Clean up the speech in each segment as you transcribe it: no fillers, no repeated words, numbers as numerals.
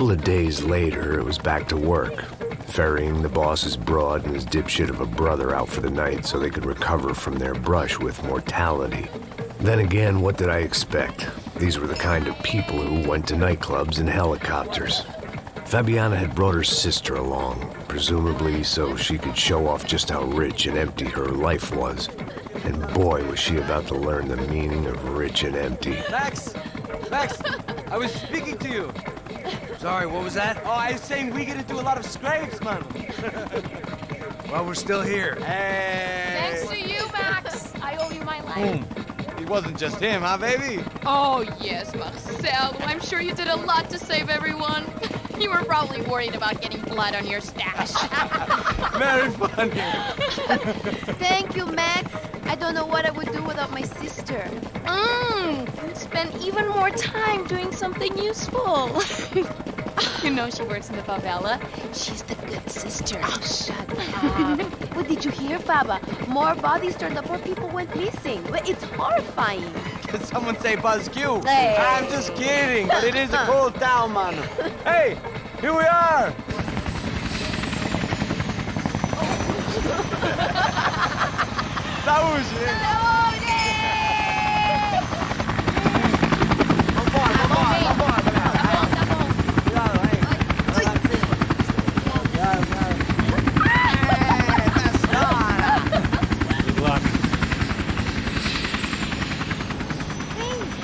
couple of days later, it was back to work, ferrying the boss's broad and his dipshit of a brother out for the night so they could recover from their brush with mortality. Then again, what did I expect? These were the kind of people who went to nightclubs in helicopters. Fabiana had brought her sister along, presumably so she could show off just how rich and empty her life was. And boy, was she about to learn the meaning of rich and empty. Max! Max! I was speaking to you. Sorry, what was that? Oh, I was saying we get into a lot of scrapes, man. Well, we're still here. Hey! Thanks to you, Max. I owe you my life. It wasn't just him, huh, baby? Oh, yes, Marcel. I'm sure you did a lot to save everyone. You were probably worried about getting blood on your stash. Very funny. Thank you, Max. I don't know what I would do without my sister. Spend even more time doing something useful. You know she works in the favela. She's the good sister. Oh, shut up. What did you hear, Faba? More bodies turned up, more people went missing. But it's horrifying. Did someone say Buzz Q? Hey. I'm just kidding, but it is a cool town, man. Hey, here we are. Saúde!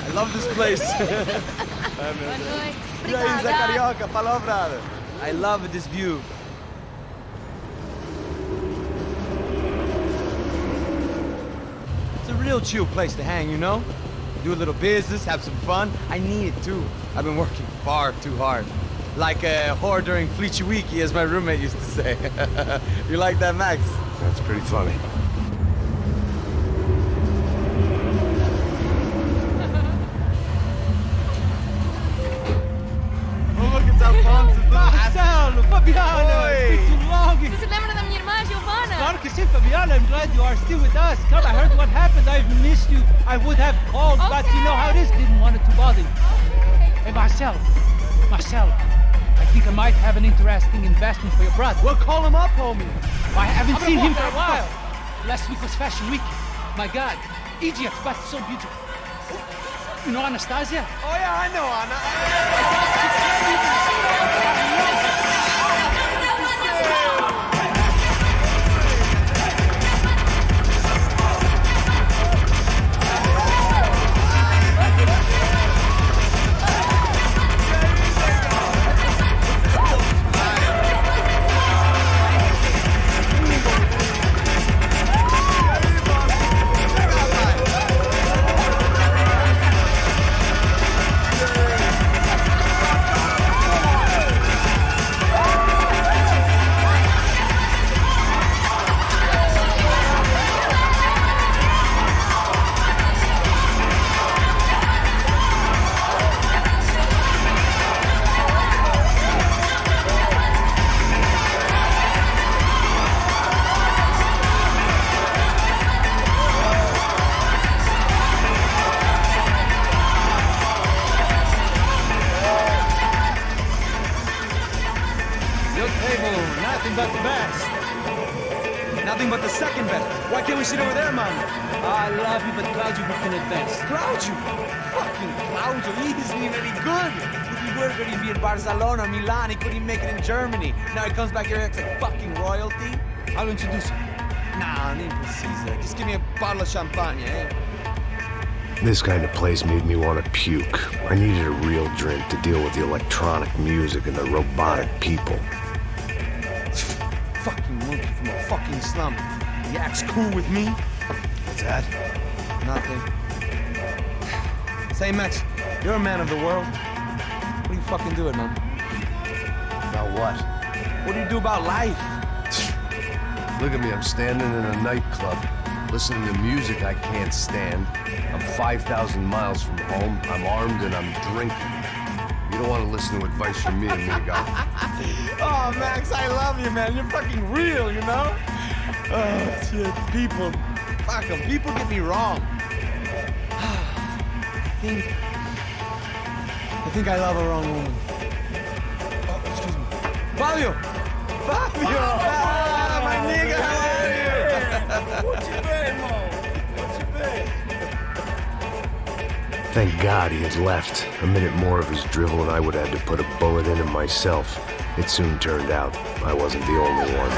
I love this place. E aí, Zé Carioca, falou, brother. I love this view. It's a real chill place to hang, you know? Do a little business, have some fun. I need it too. I've been working far too hard. Like a whore during Fleechy Weeky, as my roommate used to say. You like that, Max? That's pretty funny. Marcelo, Fabiana, it's been too long. Você se lembra da minha irmã, Giovanna? Claro que sim, Fabiana. I'm glad you are still with us. Come, I heard what happened. I've missed you. I would have called, but you know how it is. Didn't want it to bother you. Hey, Marcelo, I think I might have an interesting investment for your brother. Well, call him up, homie. I haven't seen him for a while. Last week was Fashion Week. My God, Egypt, but so beautiful. You know Anastasia? Oh, yeah, I know Anna. Nothing but the best. Nothing but the second best. Why can't we sit over there, man? I love you, but Claudio booked in advance. Claudio? Fucking Claudio, he isn't even any good. If he were good, he'd be in Barcelona or Milan. He couldn't even make it in Germany. Now he comes back here and acts like fucking royalty. I'll introduce you. Nah, nem precisa. Just give me a bottle of champagne, eh? This kind of place made me want to puke. I needed a real drink to deal with the electronic music and the robotic people. Fucking monkey from a fucking slum. He acts cool with me. What's that? Nothing. Say, Max, you're a man of the world. What are you fucking doing, man? About what? What do you do about life? Look at me, I'm standing in a nightclub, listening to music I can't stand. I'm 5,000 miles from home, I'm armed and I'm drinking. You don't want to listen to advice from me, amigo. Oh, Max, I love you, man. You're fucking real, you know? Oh, shit. People. Fuck them. People get me wrong. I think I love a wrong woman. Fabio! Fabio! Ah, my nigga, how are you? What you been, Mo? What you been? Thank God he had left. A minute more of his drivel and I would have had to put a bullet in him myself. It soon turned out I wasn't the only one.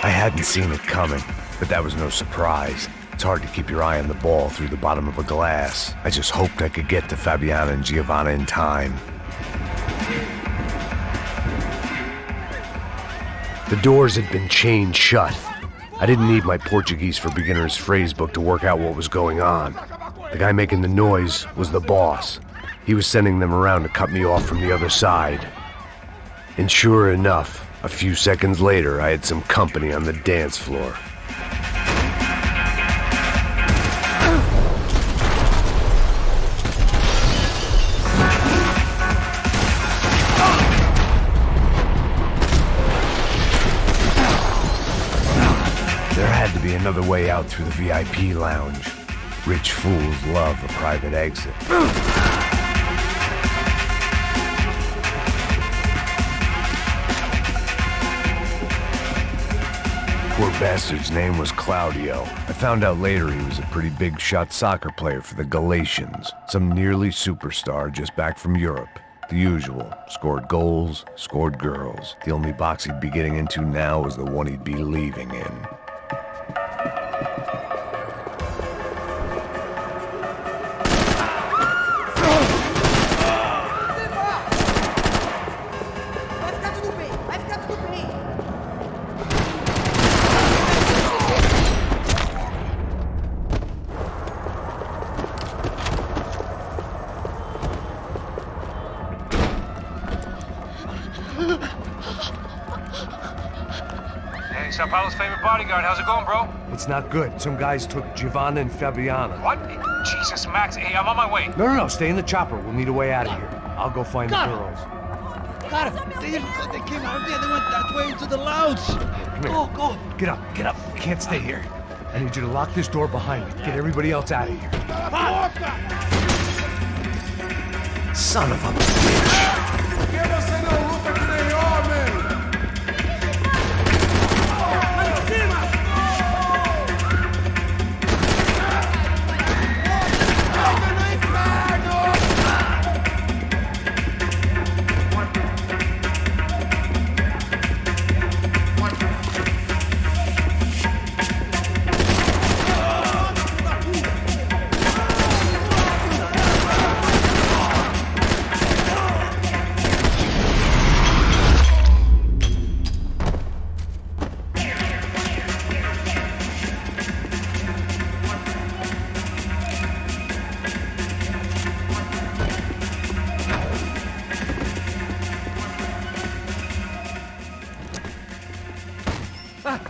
I hadn't seen it coming, but that was no surprise. It's hard to keep your eye on the ball through the bottom of a glass. I just hoped I could get to Fabiana and Giovanna in time. The doors had been chained shut. I didn't need my Portuguese for Beginners phrase book to work out what was going on. The guy making the noise was the boss. He was sending them around to cut me off from the other side. And sure enough, a few seconds later, I had some company on the dance floor. There had to be another way out through the VIP lounge. Rich fools love a private exit. Poor bastard's name was Claudio. I found out later he was a pretty big shot soccer player for the Galatians. Some nearly superstar just back from Europe. The usual. Scored goals, scored girls. The only box he'd be getting into now was the one he'd be leaving in. Hey, Sao Paulo's favorite bodyguard. How's it going, bro? It's not good. Some guys took Giovanna and Fabiana. What? Jesus, Max. Hey, I'm on my way. No, stay in the chopper. We'll need a way out of here. I'll go find the girls. Got it. They came out of there. They went that way into the lounge. Come here. Go. Get up. You can't stay here. I need you to lock this door behind me. Get everybody else out of here. Son of a bitch.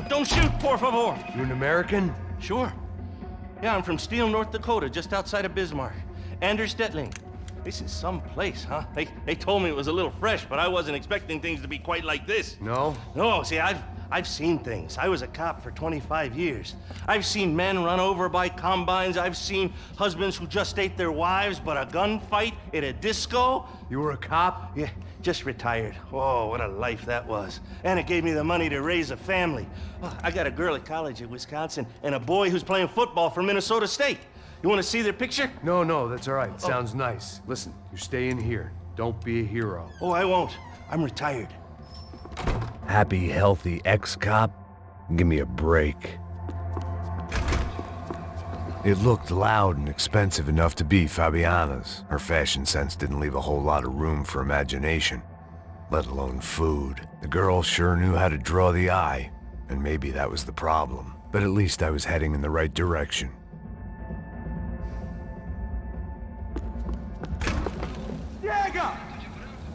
Don't shoot, por favor. You an American? Sure. Yeah, I'm from Steele, North Dakota, just outside of Bismarck. Anders Stetling. This is some place, huh? They told me it was a little fresh, but I wasn't expecting things to be quite like this. No? No, see, I've seen things. I was a cop for 25 years. I've seen men run over by combines. I've seen husbands who just ate their wives, but a gunfight at a disco. You were a cop? Yeah, just retired. Oh, what a life that was. And it gave me the money to raise a family. Oh, I got a girl at college at Wisconsin and a boy who's playing football for Minnesota State. You want to see their picture? No, that's all right. Sounds nice. Listen, you stay in here. Don't be a hero. Oh, I won't. I'm retired. Happy, healthy ex-cop? Give me a break. It looked loud and expensive enough to be Fabiana's. Her fashion sense didn't leave a whole lot of room for imagination, let alone food. The girl sure knew how to draw the eye, and maybe that was the problem. But at least I was heading in the right direction. Chega!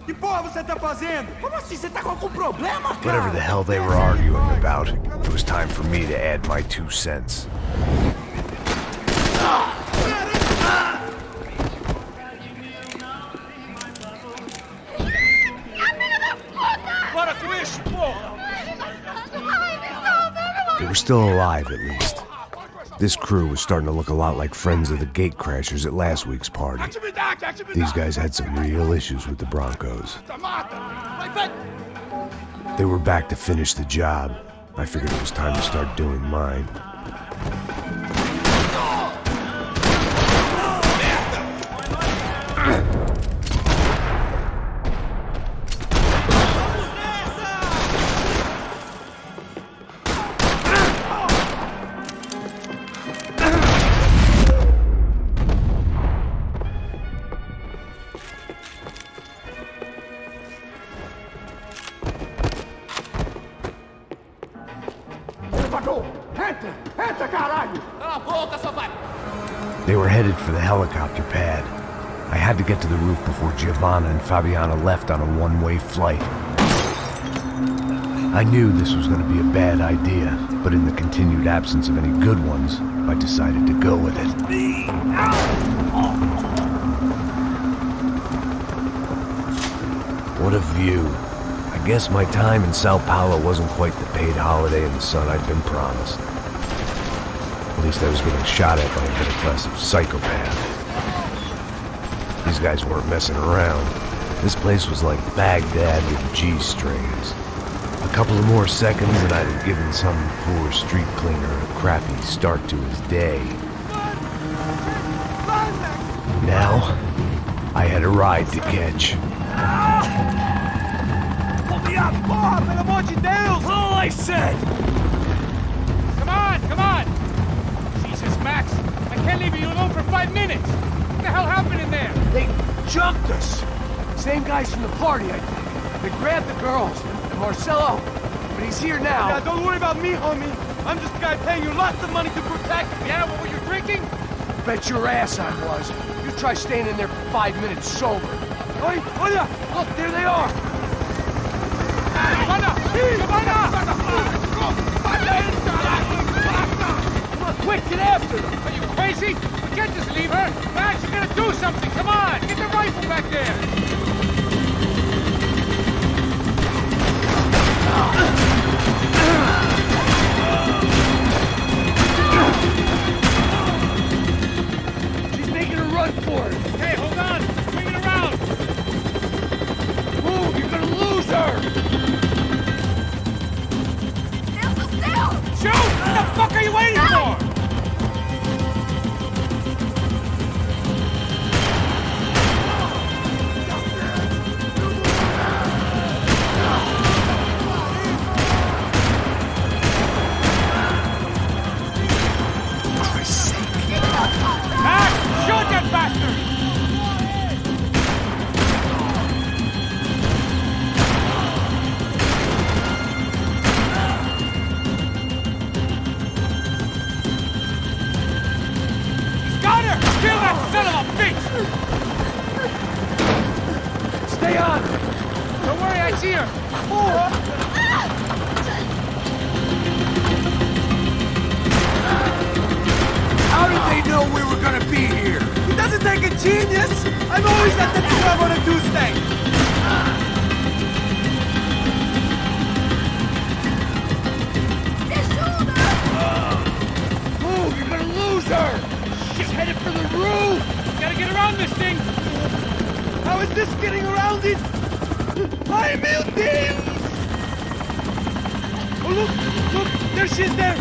Que porra você tá fazendo? Como assim? Você tá com algum problema, cara? Whatever the hell they were arguing about, it was time for me to add my 2 cents. Para com isso, porra! They were still alive, at least. This crew was starting to look a lot like friends of the gatecrashers at last week's party. These guys had some real issues with the Broncos. They were back to finish the job. I figured it was time to start doing mine. They were headed for the helicopter pad. I had to get to the roof before Giovanna and Fabiana left on a one-way flight. I knew this was going to be a bad idea, but in the continued absence of any good ones, I decided to go with it. What a view. I guess my time in Sao Paulo wasn't quite the paid holiday in the sun I'd been promised. At least I was getting shot at by a middle-class psychopath. These guys weren't messing around. This place was like Baghdad with G-strings. A couple of more seconds and I'd have given some poor street cleaner a crappy start to his day. Now, I had a ride to catch. Pull me up, porra, pelo amor de Deus! All I said! Come on, come on! Jesus, Max, I can't leave you alone for 5 minutes! What the hell happened in there? They jumped us. Same guys from the party, I think. They grabbed the girls and Marcelo, but he's here now. Yeah, don't worry about me, homie. I'm just a guy paying you lots of money to protect me. Yeah, what were you drinking? Bet your ass I was. You try staying in there for 5 minutes sober. Oi, olha! Look, there they are! Giovanna! Giovanna! Come on, quick, get after them! Are you crazy? We can't just leave her! Max, you gotta do something! Come on! Get the rifle back there! She's making a run for it! Hey, hold on! Swing it around! Move, you're gonna lose her! Shoot! What the fuck are you waiting for? Max, shoot that bastard! Got her! Kill that son of a bitch! Stay on! Don't worry, I see her! How did they know we were gonna be here? It doesn't take a genius. I'm always at the club on a Tuesday. Move, you're gonna lose her! She's headed for the roof! Gotta get around this thing! How is this getting around it? Ai, meu Deus! Oh, look! Look! There she is there!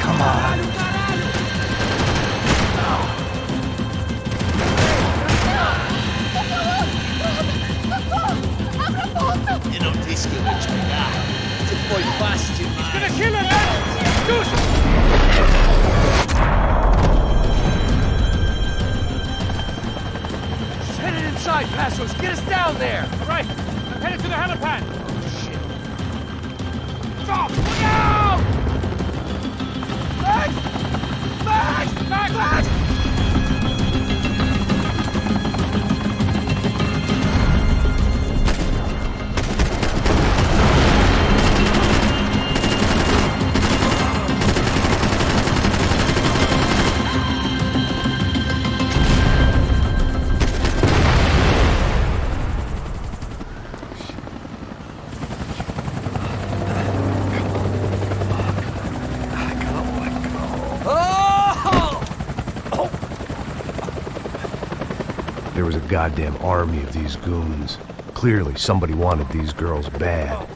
Come on! risky which we got. To avoid busting my... Gonna kill him, man! Shoot! Just headed inside, Passos. Get us down there. All right, I'm headed to the helipad. Stop! Look out! Max! Max! Max! Max! There was a goddamn army of these goons. Clearly, somebody wanted these girls bad.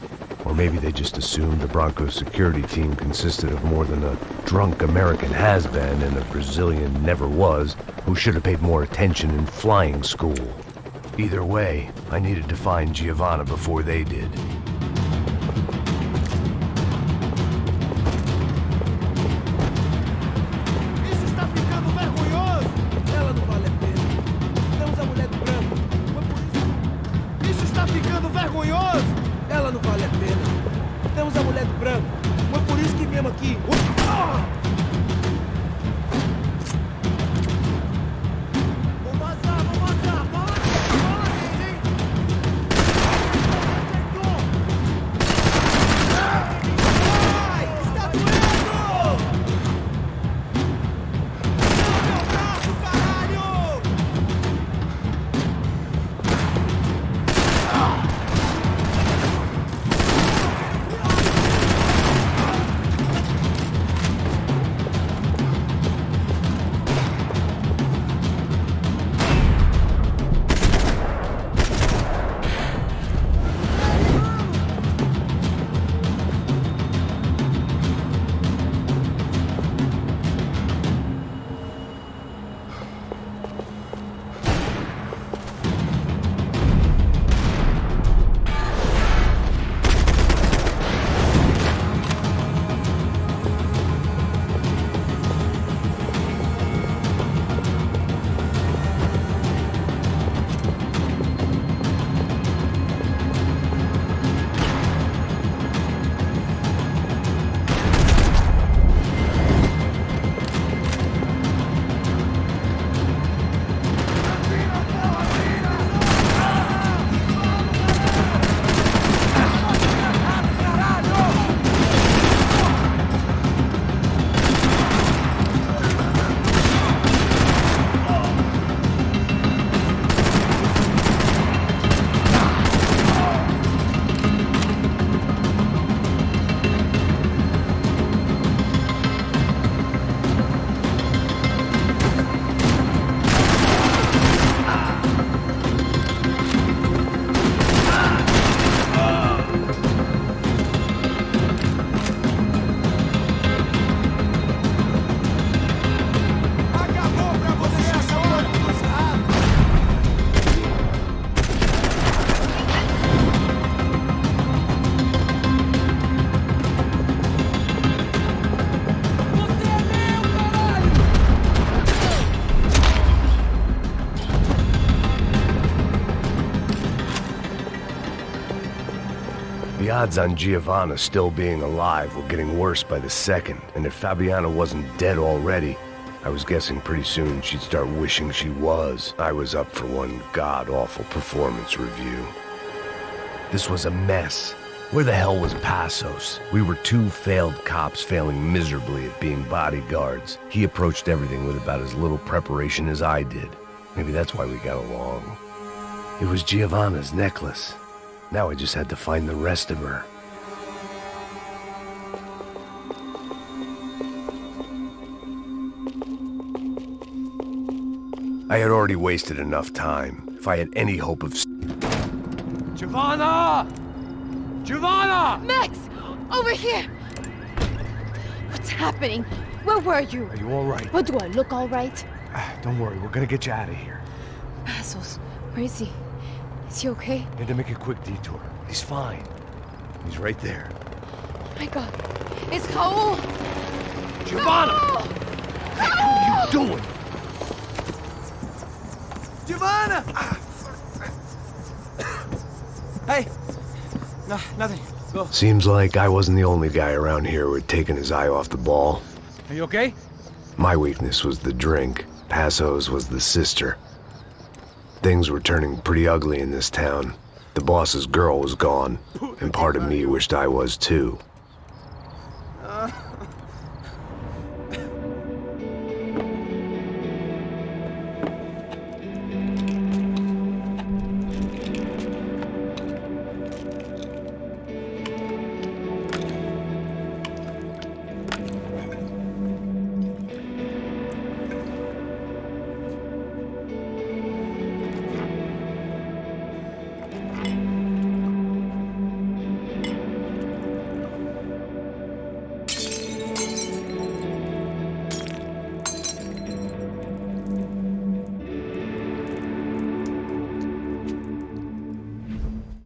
Or maybe they just assumed the Broncos security team consisted of more than a drunk American has-been and a Brazilian never-was who should have paid more attention in flying school. Either way, I needed to find Giovanna before they did. Isso está ficando vergonhoso! Ela não vale a pena. Temos a mulher do branco. Foi por isso. Isso está ficando vergonhoso! Ela não vale a pena. Temos a mulher do branco. Foi por isso que viemos aqui. Vou vazar, vou vazar! Fala aí, hein? Ai, está doendo! Meu braço, caralho! The odds on Giovanna still being alive were getting worse by the second, and if Fabiana wasn't dead already, I was guessing pretty soon she'd start wishing she was. I was up for one god-awful performance review. This was a mess. Where the hell was Passos? We were two failed cops failing miserably at being bodyguards. He approached everything with about as little preparation as I did. Maybe that's why we got along. It was Giovanna's necklace. Now I just had to find the rest of her. I had already wasted enough time. If I had any hope of... Giovanna! Giovanna! Max! Over here! What's happening? Where were you? Are you all right? What, do I look all right? Don't worry, we're gonna get you out of here. Passos, where is he? Is he okay? Had to make a quick detour. He's fine. He's right there. Oh my God. It's Raul. Giovanna! What are you doing? Giovanna! Hey. No, nothing. Go. Seems like I wasn't the only guy around here who had taken his eye off the ball. Are you okay? My weakness was the drink. Passo's was the sister. Things were turning pretty ugly in this town. The boss's girl was gone, and part of me wished I was too.